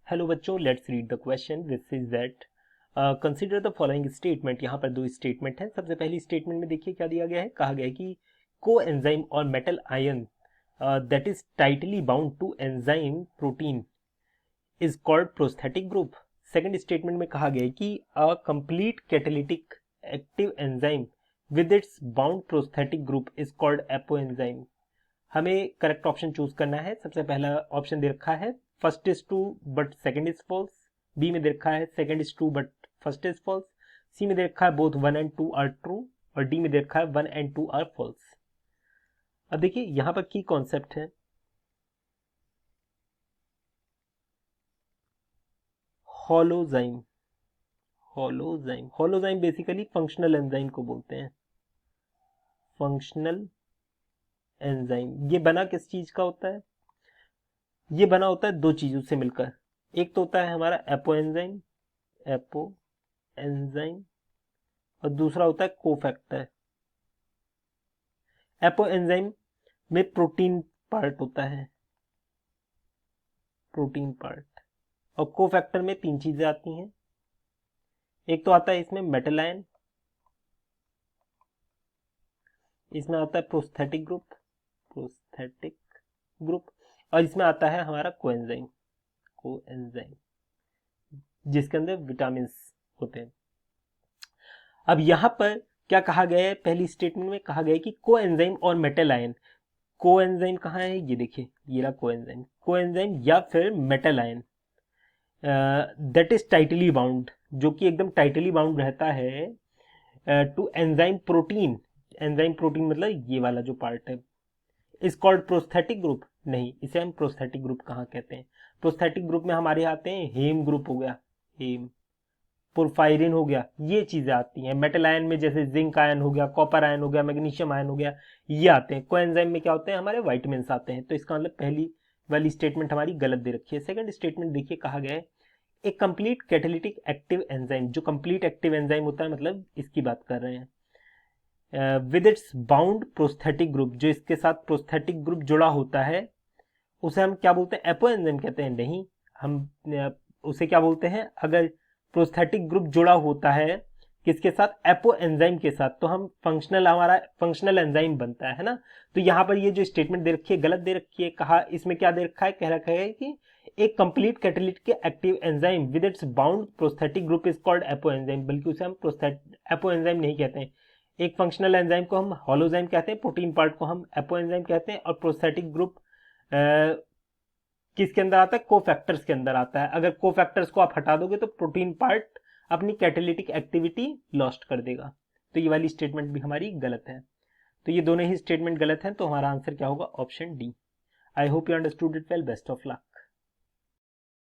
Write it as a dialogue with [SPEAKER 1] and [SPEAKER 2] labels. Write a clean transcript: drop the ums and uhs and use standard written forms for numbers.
[SPEAKER 1] Hello बच्चों, let's read the question. This is that consider the following statement. यहाँ पर दो स्टेटमेंट है। सबसे पहली स्टेटमेंट में देखिए क्या दिया गया है। कहा गया है कि को एंजाइम और metal ion that is tightly bound to enzyme protein is called prosthetic group. Second statement में कहा गया है कि a complete catalytic active enzyme with its bound prosthetic group is called apoenzyme. हमें correct option choose करना है। सबसे पहला ऑप्शन दे रखा है first is true but second is false. B में दे रखा है second is true but first is false. सी में दे रखा है बोथ 1 and 2 आर ट्रू। और डी में दे रखा है 1 and 2 आर फॉल्स। अब देखिए यहां पर की कॉन्सेप्ट है होलोजाइम। होलोजाइम बेसिकली फंक्शनल एंजाइम को बोलते हैं। फंक्शनल एंजाइम ये बना किस चीज का होता है? ये बना होता है दो चीजों से मिलकर। एक तो होता है हमारा एपो एंजाइम और दूसरा होता है कोफैक्टर। एपो एंजाइम में प्रोटीन पार्ट होता है, प्रोटीन पार्ट। और कोफैक्टर में तीन चीजें आती हैं। एक तो आता है इसमें मेटल आयन, इसमें आता है प्रोस्थेटिक ग्रुप और इसमें आता है हमारा कोएंजाइम जिसके अंदर विटामिन होते हैं। अब यहां पर क्या कहा गया है? पहली स्टेटमेंट में कहा गया है कि कोएंजाइम और मेटल आयन। कोएंजाइम कहाँ है? ये देखिए, ये रहा कोएंजाइम या फिर metal ion that is tightly bound, जो कि एकदम टाइटली बाउंड रहता है to enzyme protein. Enzyme protein मतलब ये वाला जो पार्ट है। Is called prosthetic group. नहीं, इसे हम प्रोस्थेटिक ग्रुप कहाँ कहते हैं? प्रोस्थेटिक ग्रुप में हमारे आते हैं हेम ग्रुप हो गया, हेम, पोरफायरिन हो गया, ये चीजें आती हैं। मेटल आयन में जैसे जिंक आयन हो गया, कॉपर आयन हो गया, मैग्नीशियम आयन हो गया, ये आते हैं। कोएंजाइम में क्या होते हैं? हमारे वाइटामिन आते हैं। तो इसका मतलब पहली वाली स्टेटमेंट हमारी गलत दे रखी है। सेकंड स्टेटमेंट देखिए, कहा गया है एक कंप्लीट कैटालिटिक एक्टिव एंजाइम। जो कंप्लीट एक्टिव एंजाइम होता है मतलब इसकी बात कर रहे हैं। With its bound prosthetic group, जो इसके साथ प्रोस्थेटिक ग्रुप जुड़ा होता है उसे हम क्या बोलते हैं? एपो एंजाइम कहते हैं। नहीं, हम उसे क्या बोलते हैं? अगर प्रोस्थेटिक ग्रुप जुड़ा होता है किसके साथ? एपो एंजाइम के साथ, तो हम हमारा फंक्शनल एंजाइम बनता है ना। तो यहां पर ये जो स्टेटमेंट दे रखी है गलत दे रखी है। कहा इसमें क्या दे रखा है? कह रखा है कि एक complete catalytic active enzyme with its bound prosthetic group is called apo enzyme, बल्कि उसे हम एपो एंजाइम नहीं कहते हैं। एक फंक्शनल एंजाइम को हम होलोजाइम कहते हैं, प्रोटीन पार्ट को हम एपो एंजाइम कहते हैं, और प्रोस्थेटिक ग्रुप किसके अंदर आता है? कोफैक्टर्स के अंदर आता है। अगर कोफैक्टर्स को आप हटा दोगे तो प्रोटीन पार्ट अपनी कैटालिटिक एक्टिविटी लॉस्ट कर देगा। तो ये वाली स्टेटमेंट भी हमारी गलत है। तो ये दोनों ही स्टेटमेंट गलत हैं, तो हमारा आंसर क्या होगा? Option D. I hope you understood it well. Best of luck.